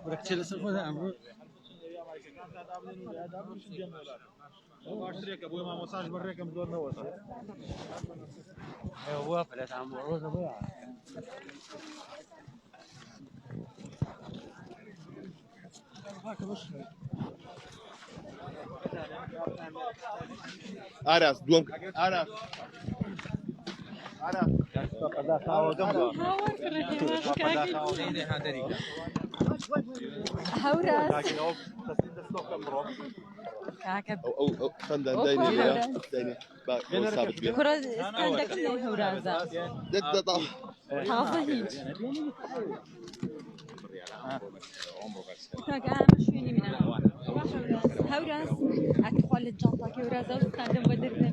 بركتي لسه خذ عمرو باشتريك ابوي ما مساج بريك بدون نوت هو فلات عمرو ابويا Aras, دوم Aras. Aras. هوراس او خندن دايني با ثابت بيه كرة استندك هورازا ده طاح حافظ هيج كاكا مشويني من هوراس أدخل الجنطة كهورازا واستندم بدرنا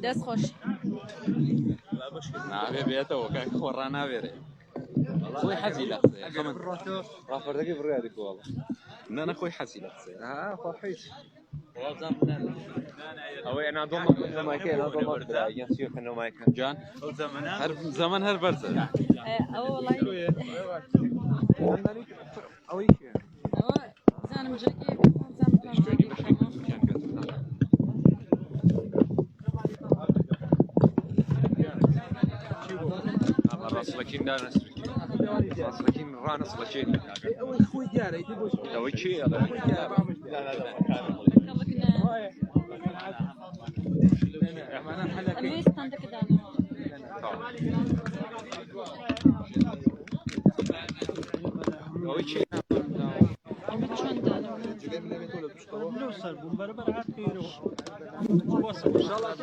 دست خوش نعم بيته وكان خورانا بيري خوي حزي لا خمن غفر دقي بريادك والله انا خوي حزي لا خوحيش او انا ضمن ما كان ضمن يصير انه ما كان جان زمان هر برزه والله او ايش زان مجاكي زان لكن دارس لكن رانس لكن او خوي ديالي لو شيء هذا أمي استندك دانا لو شيء أمي شون دانا بلوصل بمبربر عاد خيره وصل ان شاء الله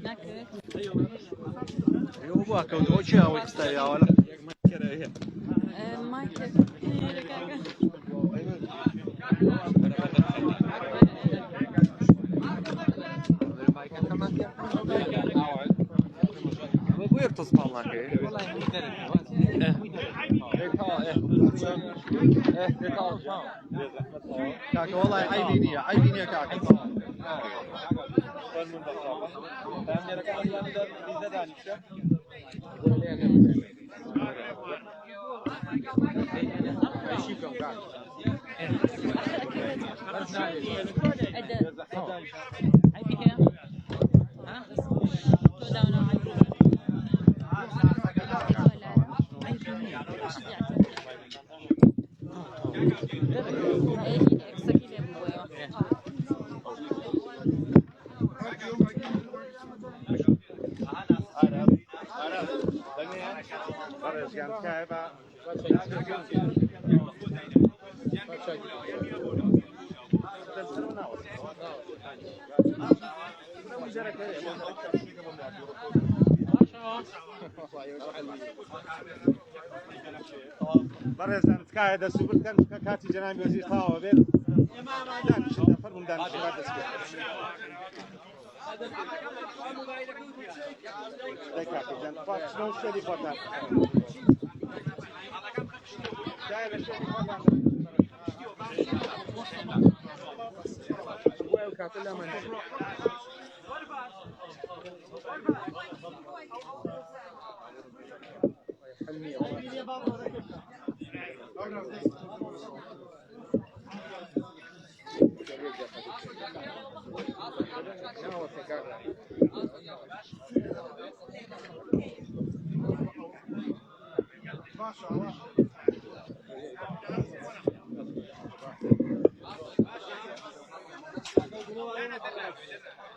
نكت يوباك وشي او يستاهل ولا ما كره هي مايكل ابوي بتصبح معك كاكا والله عيبيني كاكا برزن كاي دا سوبر كان كاتي جناب وزير طاوه بين دانش نفر من دانش بعد اسبوع دكاتره جن فاش شلون شدي فوتان جاي بشدي فوتان وكاتله من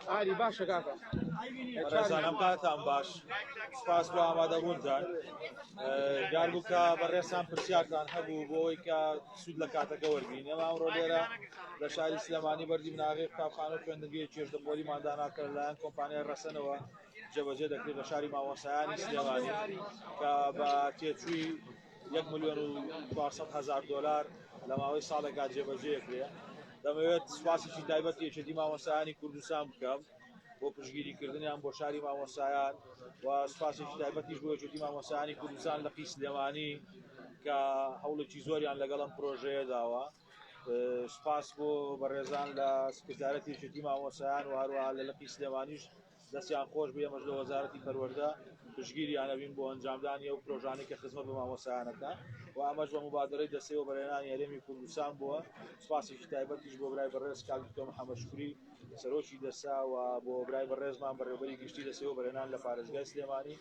عادي باشا كاكا ڕێزانم کاتان باش سپاس بۆ ئامادەبوونتان جاربوو کە بەڕێسان پرسیارتان هەبوو بۆ ئەوەی کە سوود لە کاتەکە وەرگین ئێمە ئەمڕۆ لێرە لە شاری سلێمانی بەردی مناغی قوتابخانە و خوێندنگەی چێژدەپۆلیمان داناکرد لەلایەن کۆمپانیای ڕەسەنەوە جێبەجێ دەکرێت لە شاری ماوەسایانی سلێمانی کە بە تێچووی 1,400,000 دلار لە ماوەی ساڵێکا جێبەجێ کرێ دەمەوێت سوپاسێکی تایبەت یەکێتی مامۆستایانی کوردستان بکەم بۆ پشگیریکردنیان بۆ شاری مامۆسایان و سوپاسێکی تایبەتیش بۆ یەکێتی مامۆسایانی کوردستان لە قی سلێمانی کە هەوڵێکی زۆریان لەگەڵ ئەم پرۆژەیە داوە. سپاس بۆ بەڕێزان لە سکرتارەتی یەکێتی مامۆسایان و هەروەها لە لقی سلێمانیش دەستیان خۆش بێ ئەمەش لە وەزارەتی پەروەردە پشگیریان ئەبین بۆ ئەنجامدانی ئەو پرۆژانەی کە خزمەت بە مامۆسایانەکە و ئەمەش بە مبادرەی دەستەوە بەرهێنانی هەرێمی کوردستان بووە. سپاسێکی تایبەتیش بۆ برای بەڕێز کاک دکتۆر محەممەد شوکری سەرۆکی دەسا و بۆ برای بەڕێزمان بەڕێوەبەری گشتی دەستەوە بەرهێنان لە پارێزگای سلێمانی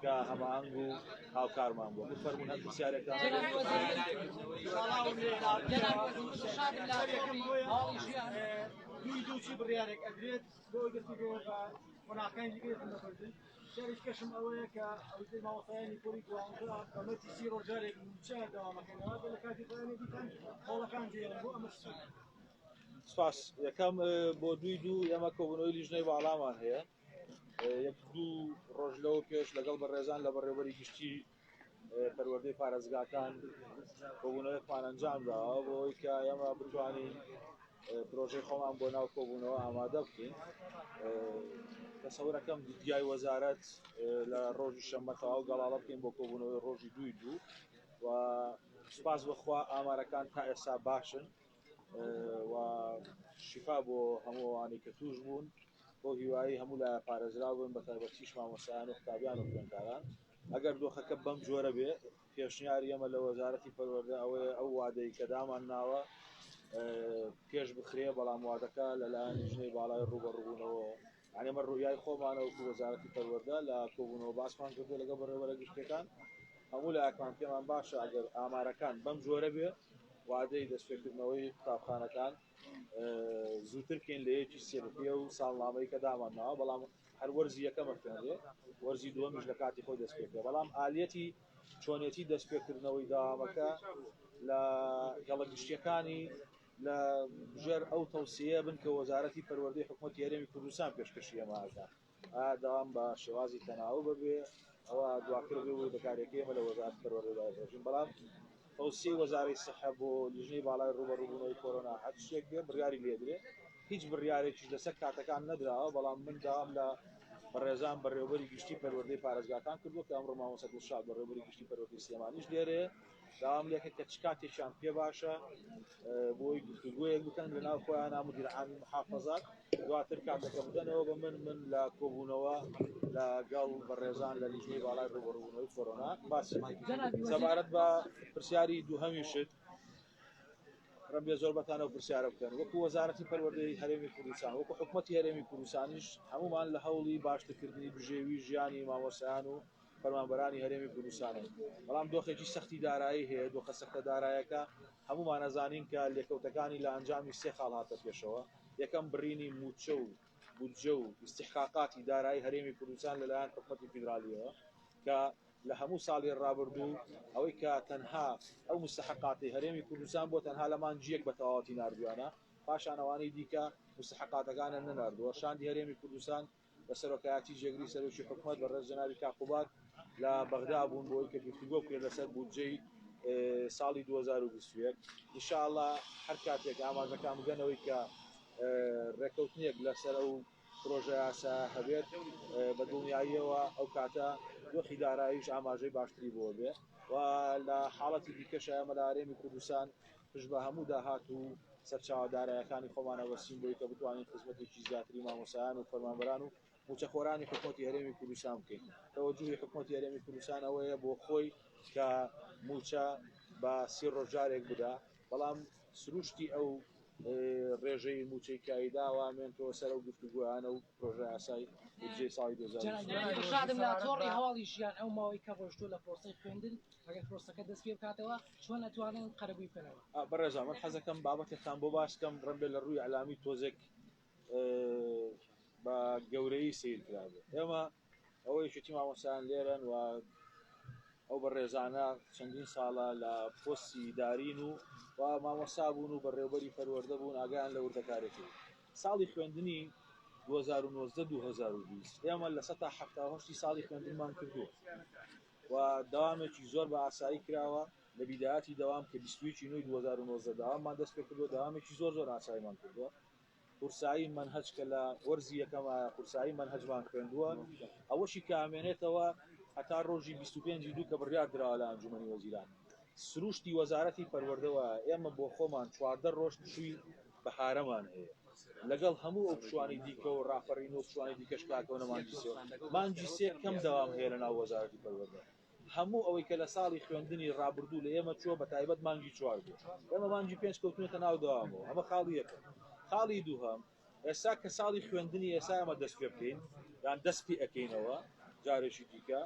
کە هەماهەنگ و هاوکارمان بووە. بفەرموون هەر پرسیارێکتان دوی دووچی بڕیارێک ئەدرێت بۆ گرتوگۆ بە قۆناغەکانی دیگەی نەبردن. شەریش کەشم ئەوەیە کە ئەوزەی ماوەسایانی پۆلی گوڵانگرا بەمەتی 30 ڕۆژارێک موچە داوامەکەنەوە لە کاتی پایانی دیکان هەوڵەکان جێرن بۆ ئەمە سپاس. یەکەم بۆ دوو ئێمە کۆبوونەوەی لیژنەی باڵامان هەیە. یەک دوو ڕۆژ لەوە پێش لەگەڵ بەڕێزان لە بەڕێوەبەری گشتی پەروەردەی پارێزگاکان کۆبوونەوەیەکمان ئەنجام داوە بۆ ئەوەی کە ئێمە بتوانین پرۆژەی خۆمان بۆ ناو کۆبوونەوە ئامادە بکەین. دەسەوەرەکەم دیای وەزارەت لە ڕۆژی شەممە تەواو گەڵاڵە بکەین بۆ کۆبوونەوەی ڕۆژی دوو و سپاس بەخوا ئامارەکان تا ئێستا باشن و شیفا بۆ هەموو ئەوانەی کە توش بوون بۆ هیوایی هەموو لای پارێزرا بوون بە تایبەتیش مامۆسایان و قوتابیان و خوێندکاران. ئەگەر دۆخەکە بەم جۆرە بێ پێشنیاری ئەمە لە وەزارەتی پەروەردە ئەوەیە ئەو وادەی کە دامان ناوە پێش بخرێ بەڵام وادەکە لەلایەن لیژنەی باڵای ڕوبەڕووبوونەوە ئەمە ڕوویای خۆمانە وەکو وەزارەتی پەروەردە لە کۆبوونەوە باسمان کردو لەگەڵ بەڕێوەبەرە گشتەکان هەموو لایەکمان پێمان باشە ئەگەر ئامارەکان بەم جۆرە بێ وادەی دەستپێکردنەوەی قوتابخانەکان زووتر بکەین لە یەکی سێبکیە و ساڵنامەی کە دامانناوە بەڵام هەر وەرزی یەکەمە خوێنرێ وەرزی دووەمیش لە کاتی خۆی دەست پێ بکرێ بەڵام ئالەتی چۆنێتی دەستپێکردنەوەی داوامەکە لە گەڵە گشتیەکانی لە ژێر ئەو تەوسیە بن کە وەزارەتی پەروەردەی حکوومەتی هەرێمی کوردستان پێشکەشی ئەماکە داوام بە شێوازی تەناو ببێ ئەوە دواکر بێ و بەکارێکی ئێمە لە وەزارەت پەروەردەدا دەژین بەڵام تەوسیەی وەزارەی سەحە بۆ لیژنەی باڵای ڕوبەڕووبوونەوەی کۆرۆنا هەر شتێک بێ بڕیاری لێدرێ هیچ بڕیارێکیش لەسەر کاتەکان نەدراوە بەڵام من داوام لە بەڕێزان بەڕێوەبەری گشتی پەروەردەی پارێزگاکان کردووە کە ئەمڕۆ مامۆستا دڵشاد بەڕێوەبەری گشتی پەروەردەی سلێمانیش لێرەیە داوام لێکە کە چ کاتێکیان پێ باشە بۆی گفتوگویەک بکەن لەناو خۆیان مدیر عامی محافەزات دواتر کاتەکە بدەنەوە بە من لە کۆبوونەوە لەگەڵ بەڕێزان لە لیژنەی باڵای ڕوبەڕووبوونەوەی کۆرۆنا باسی سەبارەت بە پرسیاری دووهەمیشت ڕەبێ زۆر بەتانەوە پرسیارە بکەن وەکو وەزارەتی پەروەردەی هەرێمی کوردستان وەکو حکوومەتی هەرێمی کوردستانیش هەمومان لە هەوڵی باشترکردنی بژێوی ژیانی مامۆسایان و فەرمانبەرانی هەرێمی کوردستانن بەڵام دۆخێکی سەختی دارایی هەیە دۆخە سەختە دارایەکە هەمومان ئەزانین کە لێکەوتەکانی لە ئەنجامی سێ خاڵ هاتە پێشەوە یەکەم بڕینی موچە و بودجە و استحقاقاتی دارایی هەرێمی کوردستان لەلایەن حکوومەتی فیدرالیەوە کە لە هەموو ساڵی ڕابردوو ئەوەی کە تەنها ئەو مستحقاتی هەرێمی کوردستان بۆ تەنها لە مانجیەک بە تەواوەتی نردووانە پاشانەوانەی دیکە مستحقاتەکانە نەناردووە شاندی هەرێمی کوردستان بە سەرۆکایەتی جێگری سەرۆکی حکوومەت بەڕێز جەنابی کاقوبات لە بەغدا بوون بۆی کە گفتوگۆ بکرێت لەسەر بودجەی ساڵی 2021 ئینشاءالله هەر کاتێک ئاماژەکان بگەنەوەی کە ڕێکەوتنێک لەسەر ئەو پرۆژە یاسا هەبێت بە دڵنیاییەوە ئەو کاتە دۆخی داراییش ئاماژەی باشتری بۆ بێ و لە حاڵەتی دیکەش ئێمە لە هەرێمی کوردستان پشت بە هەموو داهات و سەرچاوەدارایەکانی خۆمانە وەسین بۆی کە بتوانین خزمەتێکی زیاتری مامۆسایان و فەرمانبەران و موچەخۆرانی حکوومەتی هەرێمی کوردستان بکەین تەوەجوهی حکوومەتی هەرێمی کوردستان ئەوەیە بۆ خۆی کە موچە بە 30 ڕۆژارێک بدا بەڵام سروشتی ئەو ڕێژەی موچەی کایداوامێنەوە سەر ئەو گفتوگویانە و پرۆژە یاسای بودجەی ساڵی 2020 لە تۆڕی هەواڵی ژیان ئەو ماوەی کە ڕۆژتووە لە پرۆسەی خوێندن ئەگەر پرۆسەکە دەست پێ بکاتەوە چۆن ئەتوانن قەرەبووی بکەنەوە بەڕێزان من حەزەکەم بابەتێکتان بۆ باسکەم ڕەنبێ لە ڕووی ئەلامی تۆزێک بە گەورەی سیر کرابێت ئێمە ئەوەی یەکێتی مامۆسایان لێرەن و ئەو بەڕێزانە چەندین ساڵە لە پۆستی دارین و مامۆستا بوون و بەڕێوەبەری پەروەردە بوون ئاگیان لە وردەکارێکی ساڵی خوێندنی 2019-2020 ئێمە لە 178 ساڵی خوێندنمان کردووە و داوامێکی زۆر بە ئاسایی کراوە لە بیداەتی دەوام کە 21 2019 داواممان دەست پێ کردووە داوامێکی زۆر ئاساییمان کردووە قورسایی منهج کە لە وەرزی یەکەمە قورسایی منهجمان خوێندووە ئەوەشی کامێنێتەوە هەتا ڕۆژی 25 دوو کە بڕیار درراوە لە ئەنجومەنی وەزیران سروشتی وەزارەتی پەروەردەوە ئێمە بۆ خۆمان 14 ڕۆژ تووشی بەهارەمان هەیە لەگەڵ هەموو ئەو پشوانی دیکە و ڕاپەڕین و پشوانی دیکەش کاکەونە مانجی سێ کەم دەوام هەیە لە ناو وەزارەتی پەروەردە هەموو ئەوەی کە لە ساڵی خوێندنی ڕابردوو لە ئێمە چوە بە تایبەت مانگی 4 بوو ئێمە مانجی 5 کەوتونێتە ناو داوامەوە ئەمە خاڵی یەکەم خاڵی دووهەم ئێستا کە ساڵی خوێندنی ئێستا ئەمە دەست پێ بکەین یان دەست پێ ئەەکەینەوە جارێکی دیکە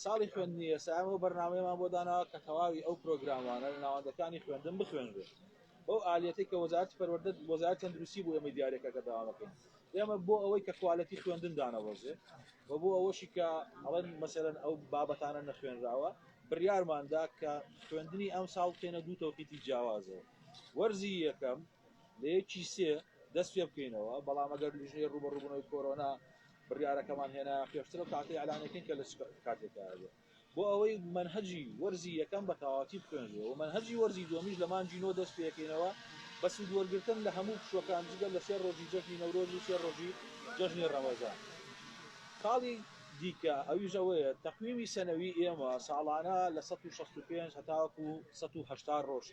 ساڵی خوێندنی ئێستا ئەمە بەرنامەیەمان بۆ داناوە کە تەواوی ئەو پرۆگرامانە لە ناوەندەکانی خوێندن بخوێنرێت ئەو ئالەتی کە وەزارەتی پەروەردە وەزارەتی تەندروستی بۆ ئێمە دیارەکە داوامەکەین ئێمە بۆ ئەوەی کە کواڵەتی خوێندن دانەوەزێ و بۆ ئەوەشی کە ئەڵەن مەسەرەن ئەو بابەتانە نەخوێنراوە بڕیارماندا کە خوێندنی ئەم ساڵ بکەینە دوو تەوقیتی جیاوازەوە وەرزی یەکەم لە یەکی سێ دەست پێ بکەینەوە بەڵام ئەگەر لیژنەی ڕوبەڕووبوونەوەی کۆرۆنا بڕیارەکەمان هێنا پێشتر و کاتی ئەلانەکەین کە لە کاتێکا بۆ ئەوەی منهجی وەرزی یەکەم بە تەواتی بخوێنرێەوە و منهجی وەرزی دووەمیش لە مانجی نۆ دەست پێکەینەوە بە سوودوەرگرتن لە هەموو پشوەکان جگەل لە سێ ڕۆژی جەژنی نەورۆز و سێ ڕۆژی جەژنی ڕەمەزان خاڵی دیکە ئەویژەوەیە تەقویمی سەنەوی ئێمە ساڵانە لە 165 هەتاوەکو 180 ڕۆژ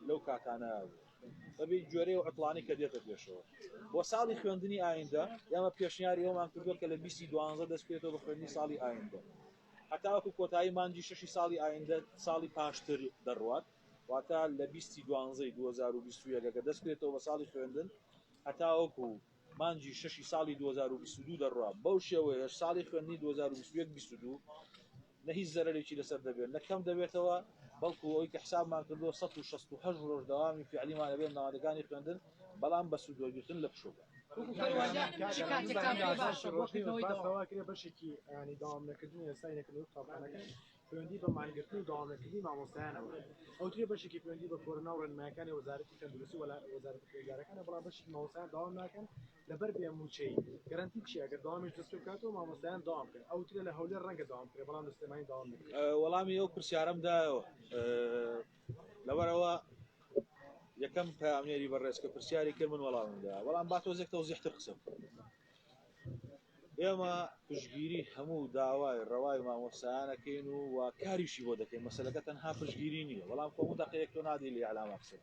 لەو کاتانە بەبێ گوێرەی و عتڵانی کە دێتە پێشەوە بۆ ساڵی خوێندنی ئایندە ئێمە پێشنیاری ئێوەمان کردووە کە لە 2012 دەست پێێتەوە بە خوێندنی ساڵی ئایندە هەتاوەکو کۆتایی مانجی 6 ساڵی ئایندە ساڵی پاشتر دەڕوات واتە لە 2021 کە دەست پێێتەوە بە ساڵی خوێندن هەتاوەکو مانجی 6 ساڵی 2022 دەڕوات بەو شێوەیە ساڵی خوێندنی 2021 نە هیچ زەرێکی لەسەر دەبێت نەکەم دەبێتەوە بەڵکو ئەوەی کە حسابمان کردو 168 ڕۆژ داوامی فعلیمان لەبێت ناوەندەکانی خوێندن بەڵام بە سوودوەرگرتن لە پشووە بەشێکی ینی داوام نەکردنی ئێستای نەکردنەوە قوتابخانەکە خوێندی بە مانگرتنی و داوامەکردنی مامۆستایانەوە ئەوترێ بەشێکی خوێندی بە کۆرۆنا و ڕێنمایەکانی وەزارەتی تەندروستی و وەزارەتی خوێندارەکانە بەڵام بەشێکی مامۆستایان داوام ناکەن لەبەر بێموچەی گەرانتی چی ئەگەر داوامیش دەست پێ بکاتەوە مامۆستایان داوام بکەن ئەوترێ لە هەولێر ڕەنگە داوام بکرێ بەڵام دەستێمانی داوام نکرێت وەڵامی ئەو پرسیارەمدایەوە لەبەرەوە یەکەم پامێری بەڕێزکە پرسیاری کرد من وەڵامدا بەڵام با تۆزێک تەوزیحتر قسەم ئێمە پشتگیری هەموو داوای ڕەوای مامۆستایانەکەین و کاریشی بۆ دەکەین مەسەلەکە تەنها پشتگیری نییە بەڵام کۆمو دەقەیەک تۆ نادی لێ عەلامە قسە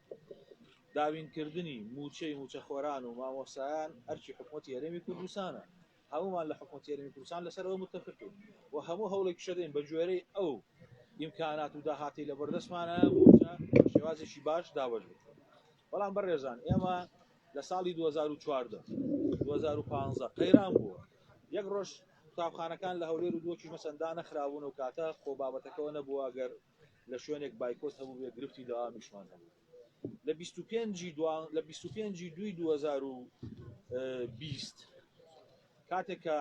داوینکردنی موچەی خۆران و مامۆستایان ئەرکی حکوومەتی هەرێمی کوردستانە هەمومان لە حکوومەتی هەرێمی کوردستان لەسەرەوە متفقین و هەموو هەوڵێکی شەدەین بە گوێرەی ئەو ئیمکانات و داهاتی لە بەردەستمانە موچە شێوازێکی باش دابەش بێت بەڵام بەڕێزان ئێمە لە ساڵی 2015 قەیران بووە یەک ڕۆژ قوتابخانەکان لە هەولێر و دووەکیش مەسەندا نەخرابوون و کاتە خۆ بابەتەکەەوە نەبووە گەر لە شوێنێک بایکۆت هەبوو بێ گرفتی داوامیشمان هەبوو لە 25 دوی 2020 کاتێک کە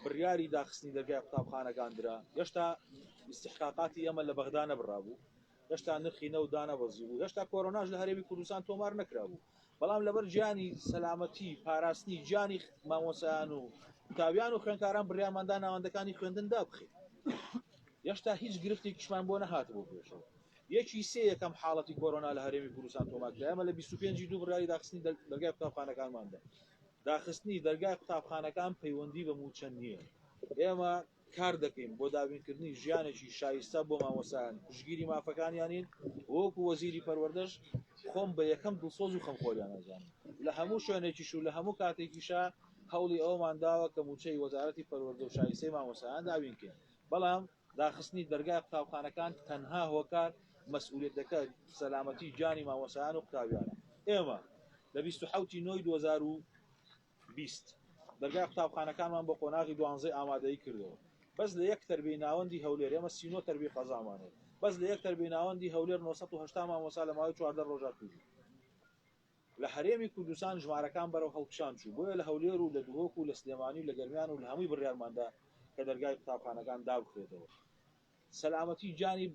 بڕیاری داخستنی دەرگای قوتابخانەکاندرا هێشتا استحقاقاتی ئێمە لە بەغدا نەبڕابوو هێشتا نرخی نەو دانەبەزی بوو هێشتا کۆرۆناژ لە هەرێمی کوردستان تۆمار نەکرابوو بەڵام لەبەر گیانی سەلامەتی پاراستنی گیانی مامۆسایان و قوتابیان و خوێندکاران بڕیارماندا ناوەندەکانی خوێندن دابخێت هێشتا هیچ گرفتێکیشمان بۆ نەهاتبوو پێشەوە یەکی سێ یەکەم حاڵەتی کۆرۆنا لە هەرێمی کوردستان تۆمارکرا ئێمە لە 25 دوو بڕیاری داخستنی دەرگای قوتابخانەکانماندا داخستنی دەرگای قوتابخانەکان پەیوەندی بە موچەند نییە ئێمە کار دەکەین بۆ دابینکردنی ژیانێکی شایستە بۆ مامۆسایان پشتگیری مافەکانیانین وەکو وەزیری پەروەردەش خۆم بە یەکەم دڵسۆز و خەمخۆریان ئەزانم لە هەموو شوێنێکیش و لە هەموو کاتێکیشا هەوڵی ئەومان داوە کە موچەی وەزارەتی پەروەردە و شایستەی مامۆسایان دابینکەین بەڵام داخستنی دەرگای قوتابخانەکان تەنها هۆکار مەسئولیەتەکە سەلامەتی گیانی مامۆسایان و قوتابیانە ئێمە لە 27 نۆی 2020 دەرگای قوتابخانەکانمان بۆ قۆناغی 12 ئامادەیی کردەوە بەس لە یەک تەربیەی ناوەندی هەولێر ئێمە 39 تەربیە قەزامانێت بەس لە یەک تەربیەی ناوەندی هەولێر 980 مامۆسا لە ماوەی 14 ڕۆژە تووشی لە هەرێمی کوردستان ژمارەکان بەرەو هەڵکشان چوو بۆیە لە هەولێر و لە دووهۆک و لە سلێمانی و لە گەرمیان و لە هەمووی بڕیارماندا کە دەرگای قوتابخانەکان دابخرێتەوە سەلامەتی گیانی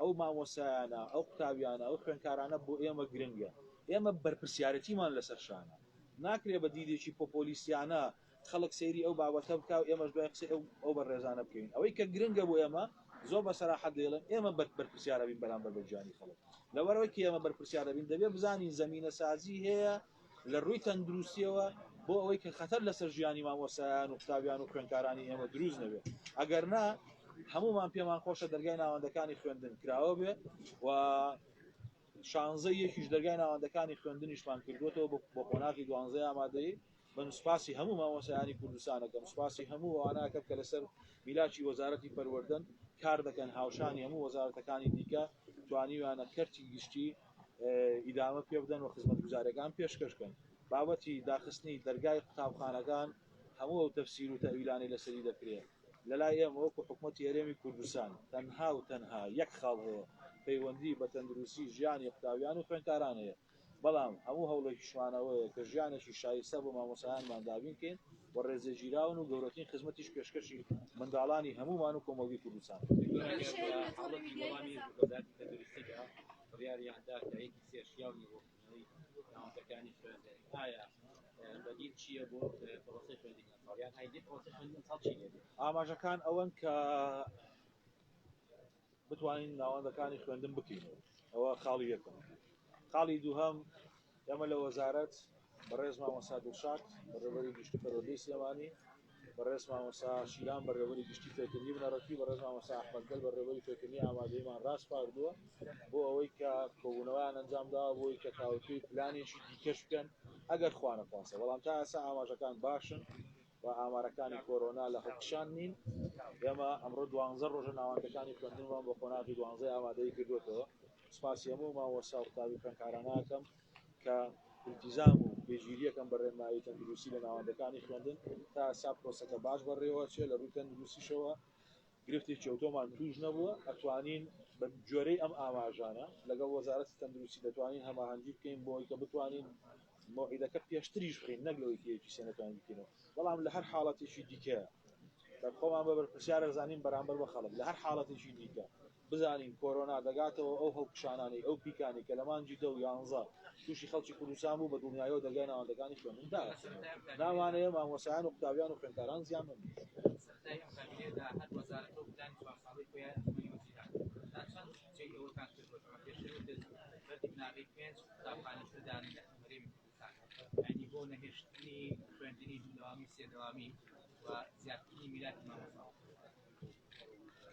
ئەو مامۆسایانە ئەو قوتابیانە ئەو خوێندکارانە بۆ ئێمە گرنگە ئێمە بەرپرسیارەتیمان لەسەر شانە ناکرێ بە دیدێکی پۆپۆلیسیانە خەڵک سەیری ئەو بابەتە بکە و ئێمەش دوای قسەی ئەو بەڕێزانە بکەین ئەوەی کە گرنگە بۆ ئێمە زۆر بە سەراحەت دێڵێن ئێمە بەرپرسیارە بین بەرامبەر بە گیانی خەڵک لەبەرەوەی کە ئێمە بەرپرسیارە بین دەبێت بزانین زەمینە سازی هەیە لە ڕووی تەندروستیەوە بۆ ئەوەی کە خەتەر لەسەر ژیانی مامۆسایان و قوتابیان و خوێندکارانی ئێمە دروست نەبێت ئەگەر نا هەمومان پێمان خۆشە دەرگای ناوەندەکانی خوێندن کراوە بێ و شانزەی یەکیش دەرگای ناوەندەکانی خوێندنیشمان کردوێتەوە بۆ قۆناغی 12 ئامادەی بە سوپاسی هەموو مامۆسایانی کوردستانەکەم سوپاسی هەموو ئەوانەکە کە لەسەر میلاکی وەزارەتی پەروەردن کار دەکەن هاوشانی هەموو وەزارەتەکانی دیکە توانیوانە کەرتی گشتی ئیدامە پێ بدەن و خزمەتگوزاریەکان پێشکەشکەن بابەتی داخستنی دەرگای قوتابخانەکان هەموو ئەو تەفسیر و تەویلانی لەسەری دەکرێت لەلای ئێمە وەکو حکوومەتی هەرێمی کوردستان تەنها و تەنها یەک خاڵ هەیە پەیوەندی بە تەندروستی ژیانی قوتابیان و خوێندکاران هەیە بەڵام هەموو هەوڵێکیشمانەوەیە کە ژیانێکی شایستە بۆ مامۆسایانمان دابینکەین و ڕێزەگیراون و گەورەترین خزمەتیش پێشکەشی منداڵانی هەمومان و کۆمەڵگەی کوردستان ئاماژەکان ئەوەن کە بتوانین ناوەندەکانی خوێندن بکەین ئەوە خاڵی یەکەم خاڵی دووهەم ئێمە لە وەزارەت بەڕێز مامۆستا دڵشاد بەڕێوەبەری گشتی پەروەردەی سلێمانی بەڕێز مامۆستا شیران بەڕێوەبەری گشتی فێرکردنی بنەڕەتی بەڕێز مامۆستا ئەحمەدگەل بەڕێوەبەری فێرکردنی ئامادەیمان ڕاست پاردووە بۆ ئەوەی کە کۆبوونەوەیان ئەنجامداوە بۆی کە تاوتوی پلانێکی دیکەش بکەن ئەگەر خوا نەخواسە بەڵام تا ئێستا ئاماژەکان باشن و ئامارەکانی کۆرۆنا لە هەڵکشان نین ئێمە ئەمڕۆ 12 ڕۆژە ناوەندەکانی خوێندنمان بۆ قۆناغی 12 ئامادەی کردوێتەوە سوپاسی هەموو مامۆستا و قوتابی خوێندکارانەکەم کە التیزام و پێگیریەکەم بە ڕێنمایی تەندروستی لە ناوەندەکانی خوێندن تا ئێستا پرۆسەکە باش بەڕێوە چێ لە ڕووی تەندروستیشەوە گرفتێکی ئۆتۆمان توش نەبووە ئەتوانین بە جۆرەی ئەم ئاماژانە لەگەڵ وەزارەتی تەندروستی دەتوانین هەماهەنگی بکەین بۆی کە بتوانین مۆعیدەکە پێشتریش بخەین نەک لەوەی کەیەکی سێنەتوانین بکەینەوە بەڵام لە هەر حاڵەتێکی دیکەیە خۆمان بە بەرپرسیارە زانین بەرامبەر بە خەڵک لە هەر حاڵەتێکی دیکە بزانین کۆرۆنا دەگاتەوە ئەو هەڵکشانانەی ئەو پیکانی کە لە مانگی 10 و 11 تووشی خەڵکی کوردستان بوو بە دڵنیاییەوە دەرگای ناوەندەکانی خوێندن داهاتنەوە نامانەیە مامۆسایان و قوتابیان و خوێندکاران زیان ببین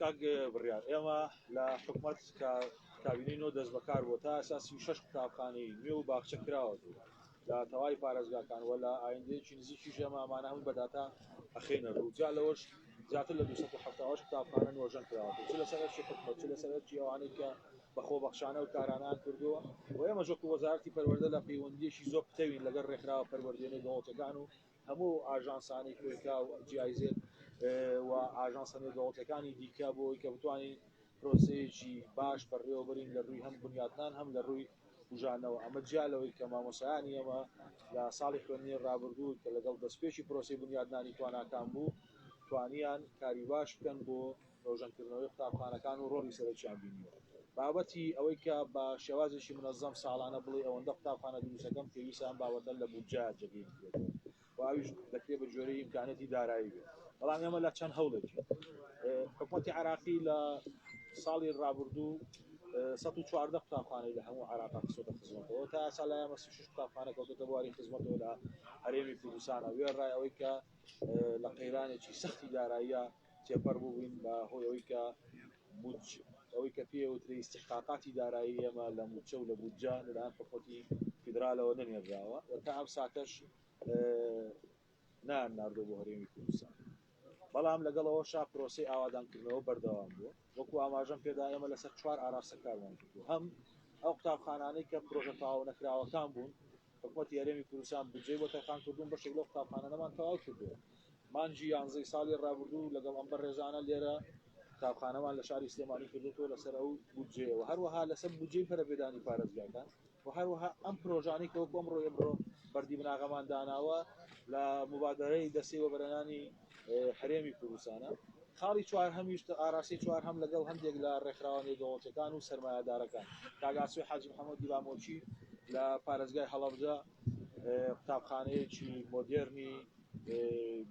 کاک بڕیار ئێمە لە حکوومەت کە کابینەی نۆ دەست بەکار بۆ تا ئێستا 36 قوتابخانەی نوێ و باخچە کراوە لە تەواوی پارێزگاکان و لە ئایندەیەکی نزیکیش ئێمە ئەمانە هەموو بەداتا ئەخێنە ڕوو جا لەوەش زیاتر لە 270 قوتابخانە نوێژەن کراوە چ لەسەرەکی حکوومەت چ لەسەرەکی ئەوانەی کە بەخۆبەخشانە و کارانان کردووە و ئێمە ژۆک وەزارەتی پەروەردە لە پەیوەندیەکی زۆر پتەوین لەگەڵ ڕێکخراوە پەروەردێنەی دەوڵەتەکان و هەموو ئاژانسانی کوێکا و جیایزێت و ئاژانسە دەوڵەتەکانی دیکە بۆی کە بتوانین پرۆسەیەکی باش بەڕێوەبەرین لە ڕووی هەم بنیادنان هەم لە ڕووی بژانەوە ئەمە جیالەوەی کە مامۆسایانی ئێمە لە ساڵی خوێندنی ڕابردوو کە لەگەڵ دەستپێکی پرۆسی بنیادنانی تواناکان بوو توانیان کاری باش بکەن بۆ ڕۆژنکردنەوەی قوتابخانەکان و ڕۆڵی سەرەکیان بینیوە بابەتی ئەوەی کە بە شێوازێکی منەظەم ساڵانە بڵێ ئەوەندە قوتابخانە دروستەکەم پێویستیان بابەتە لە بودجە جێگەی بکرێتەوە و ئاویش دەکرێت بە جۆرەی ئیمکانەتی دارایی بێت بەڵام ئێمە لە چەند هەوڵێکی حکوومەتی عراقی لە ساڵی ڕابردوو 114 قوتابخانەی لە هەموو عراقا خستۆتە خزمەتەوە تا ئێستا لە ئێمە 36 قوتابخانە کەوتۆتە بواری خزمەتەوە لە هەرێمی کوردستانە وێڕای ئەوەی کە لە قەیرانێکی سەختی داراییە تێپەڕ بووین بە هۆی ئەوەی کە ئەوەی کە پێوتری استحقاقاتی دارایی ئێمە لە موچە و لە بودجە لەلایەن حکوومەتی فیدراڵەوە نەنێردراوە تا ئەم ساتەش ناردۆ بۆ هەرێمی کوردستان بەڵام لەگەڵەوە شا پرۆسی ئاوادانکردنەوە بەردەوام بووە وەکو ئاماژەم پێدا ئێمە لەسەر 4 ئاراستە کارمان کردو هەم ئەو قوتابخانانەی کە پرۆژە تەواو نەکراوەکان بوون حکوومەتی هەرێمی کوردستان بودجەی بۆ تەرخان کردوون بەشێک لەو قوتابخانانەمان تەواو کردووە مانگی 11 ساڵی ڕابردوو لەگەڵ ئەم بەڕێزانە لێرە قوتابخانەمان لە شاری سلێمانی کردوێتەوە لەسەر ئەو بودجەیەوە هەروەها لەسەر بودجەی پەرەپێدانی پارێزگاکان و هەروەها ئەم پرۆژانەی کە وەکو ئەمڕۆ بەردی بناغەمان داناوە لە مبادرەی دەستەی وەبەرهێنانی هەرێمی کوردستانە خاڵی چوار هەمیشت ئاراسی چوار هەم لەگەڵ هەندێک لە ڕێکخراوانی دەوڵەتەکان و سەرمایەدارەکان کاگاسوی حاجی محەممەد دیلامۆچی لە پارێزگای هەڵەبجە قوتابخانەیەکی مۆدێرنی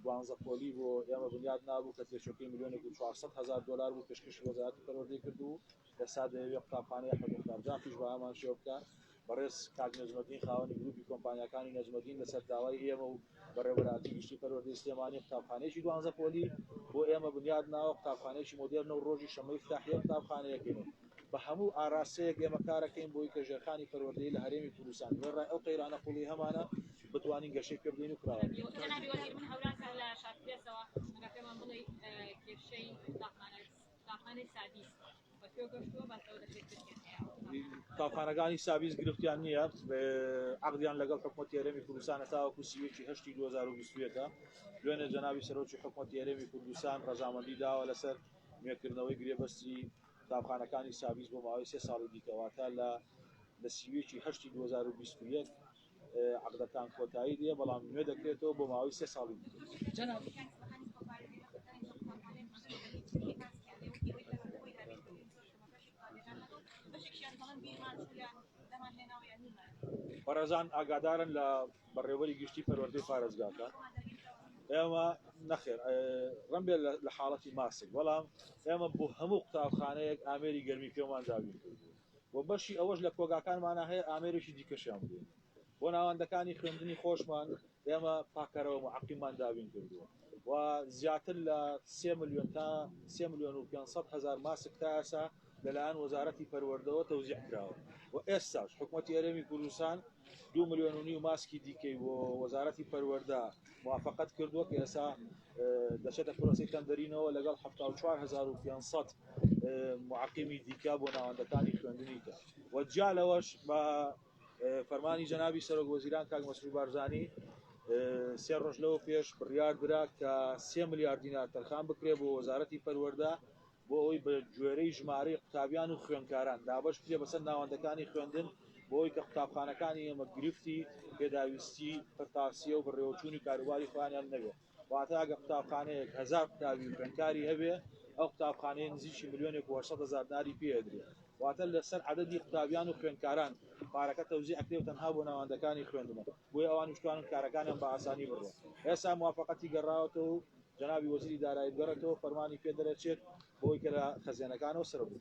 12 پۆلی بۆ ئێمە بنیاد نابوو کە تێچۆکەی $1,400,000 بوو پێشکەشی وەزارەتی پەروەردەی کردو لەسا دەیەوێت قوتابخانەی ئەحمەد موختارجان پیش بە ئامان شێوە بکات بەڕێز کاک نەجمەدین خاوەنی گروپی کۆمپانیەکانی نەجمەدین لەسەر داوای ئێمە و بەڕێوەبەراتی گشتی پەروەردەی سلێمانی قوتابخانەیەکی 12 پۆلی بۆ ئێمە بنیاد ناوە قوتابخانەیەکی مۆدێرنە و ڕۆژی شەمەی افتتاحیە قوتابخانەیەکەین بە هەموو ئاراستەیەک ئێمە کارەکەین بۆی کە ژێرخانی پەروەردەی لە هەرێمی کوردستان لێڕای ئەو قەیرانە قوڵی هەمانە بتوانین گەشەی پێ بدەین و کراوە جنابی وەزیر من هەوراسە لە شارپرێسەوە ئەگە پێمان بڵێ کێشەی قوتابخانەی سادیس بەکوێ گەشتووە بەسەوە دەشێت قوتابخانەکانی سابیز گرفتیان نییە عقدیان لەگەڵ حکوومەتی هەرێمی کوردستان تاوەکو سیوێکی 8 2021 دوێنێ جەنابی سەرۆکی حکوومەتی هەرێمی کوردستان ڕەزامەندی داوە لەسەر نوێکردنەوەی گرێبەستی قوتابخانەکانی سابیز بۆ ماوەی 3 ساڵی دیکەواتە لە سیوێکی 8 2021 عقدەکان کۆتایی دێ بەڵام نوێ دەکرێتەوە بۆ ماوەی 3 ساڵی بەڕێزان ئاگادارن لە بەڕێوەری گشتی پەروەردەی پارێزگاکە ئێمە نەخێر ڕەن بێت لە حاڵەتی ماسک بەڵام ئێمە بۆ هەموو قوتابخانەیەک ئامێری گەرمی پێمان داوین کردووە بۆ بەشی ئەوەش لە کۆگاکانمانە هەیە ئامێرێکی دیکەشیان بدەین بۆ ناوەندەکانی خوێندنی خۆشمان ئێمە پاکەرەوە معەقیممان داوین کردووە و زیاتر لە 3 ملیۆن تا 3 ملیۆن و 500 هزار ماسک تا ئێستا لەلایەن وەزارەتی پەروەردەوە تەوزیع کراوە و ئێستاش حکوومەتی هەرێمی کوردستان 2 ملیۆن و نیو ماسکی دیکەی بۆ وەزارەتی پەروەردە موافقەت کردووە کە ئێستا دەچێتە پرۆسەی تەندەرینەوە لەگەڵ 74500 معەقیمی دیکە بۆ ناوەندەکانی خوێندنیکە و جا لەوەش بە فەرمانی جەنابی سەرۆک وەزیران کاک مەسعود بارزانی 3 ڕۆژ لەوە پێش بڕیار درا کە 3 ملیارد دینار تەرخان بکرێ بۆ وەزارەتی پەروەردە بۆ ئەوی بە گوێرەی ژمارەی قوتابیان و خوێندکاران دابەش بکرێ بەسەر ناوەندەکانی خوێندن بۆ ئەوی کە قوتابخانەکانی ئێمە گرفتی پێداویستی پرتاسیە و بڕێوەچوونی کاروباری خۆیان نەبێت واتە ئەگە قوتابخانەیەک 1000 قوتابی و خوێندکاری هەبێ ئەو قوتابخانەیە نزیکی ملیۆنێک و 800,000 دیناری پێدرێت واتە لەسەر عەدەدی قوتابیان و خوێندکاران پارەکە تەوزیع ئەکرێ تەنها بۆ ناوەندەکانی خوێندنەوە بۆی ئەوانی توانن کارەکانیان بە ئاسانی بڕۆن ئێستا موافقەتی گەڕاوەتەوە و جەنابی وەزیری دارایی گەڕێتەوە فەرمانی پێ دەرەچێت بۆی کە لە خەزیانەکانەوە سەر بوو